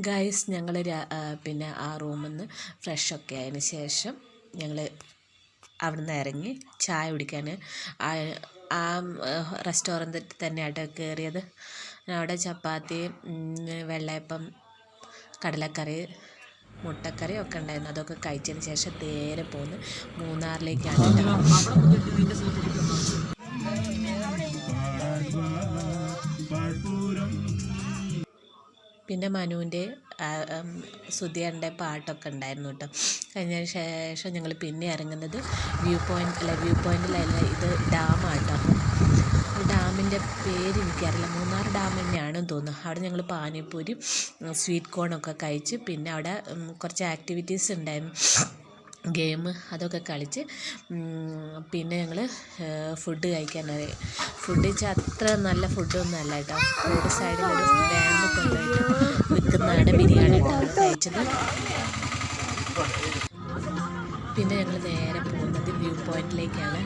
Guys ഞങ്ങൾ പിന്നെ ആ റൂമിൽ നിന്ന് ഫ്രഷൊക്കെ ആയതിന് ശേഷം ഞങ്ങൾ അവിടെ നിന്ന് ഇറങ്ങി ചായ കുടിക്കാൻ ആ റെസ്റ്റോറൻറ്റിൽ തന്നെയാട്ടോ കയറിയത്. അവിടെ ചപ്പാത്തി, വെള്ളയപ്പം, കടലക്കറി, മുട്ടക്കറി ഒക്കെ ഉണ്ടായിരുന്നു. അതൊക്കെ കഴിച്ചതിന് ശേഷം നേരെ പോന്ന് മൂന്നാറിലേക്കാണ്. പിന്നെ മനുവിൻ്റെ സുധിയൻ്റെ പാട്ടൊക്കെ ഉണ്ടായിരുന്നു കേട്ടോ. കഴിഞ്ഞതിന് ശേഷം ഞങ്ങൾ പിന്നെ ഇറങ്ങുന്നത് വ്യൂ പോയിൻറ്റിലല്ല, ഇത് ഡാമാട്ടോ. ഡാമിൻ്റെ പേര് എനിക്കറിയില്ല, മൂന്നാർ ഡാം തന്നെയാണെന്ന് തോന്നുന്നു. അവിടെ ഞങ്ങൾ പാനിപ്പൂരി, സ്വീറ്റ് കോണൊക്കെ കഴിച്ച് പിന്നെ അവിടെ കുറച്ച് ആക്ടിവിറ്റീസ് ഉണ്ടായിരുന്നു, ഗെയിം, അതൊക്കെ കളിച്ച് പിന്നെ ഞങ്ങൾ ഫുഡ് കഴിക്കാനായി. ഫുഡ് കഴിച്ചാൽ അത്ര നല്ല ഫുഡൊന്നും അല്ല കേട്ടോ. റോഡ് സൈഡിലൊരു വാനിൽ കൊണ്ടുപോയിട്ട് വിൽക്കുന്നതാണ് ബിരിയാണി കേട്ടോ കഴിച്ചത്. പിന്നെ ഞങ്ങൾ നേരെ പോകുന്നത് വ്യൂ പോയിൻറ്റിലേക്കാണ്.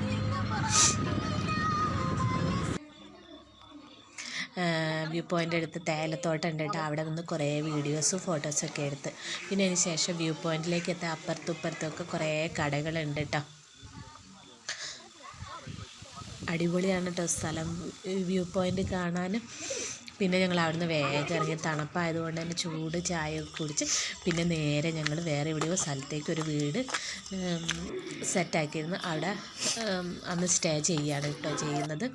വ്യൂ പോയിൻ്റ് അടുത്ത് തേയിലത്തോട്ടം ഉണ്ട് കേട്ടോ. അവിടെ നിന്ന് കുറേ വീഡിയോസും ഫോട്ടോസൊക്കെ എടുത്ത് പിന്നെ അതിന് ശേഷം വ്യൂ പോയിൻറ്റിലേക്ക് എത്താൻ അപ്പുറത്തും ഇപ്പുറത്തൊക്കെ കുറേ കടകളുണ്ട് കേട്ടോ. അടിപൊളിയാണ് കേട്ടോ സ്ഥലം, വ്യൂ പോയിൻ്റ് കാണാൻ. പിന്നെ ഞങ്ങൾ അവിടുന്ന് വേഗം ഇറങ്ങി, തണുപ്പായതുകൊണ്ട് തന്നെ ചൂട് ചായ കുടിച്ച് പിന്നെ നേരെ ഞങ്ങൾ വേറെ എവിടെയോ സ്ഥലത്തേക്ക് ഒരു വീട് സെറ്റാക്കിയിരുന്നു. അവിടെ അന്ന് സ്റ്റേ ചെയ്യുകയാണ് കേട്ടോ ചെയ്യുന്നത്.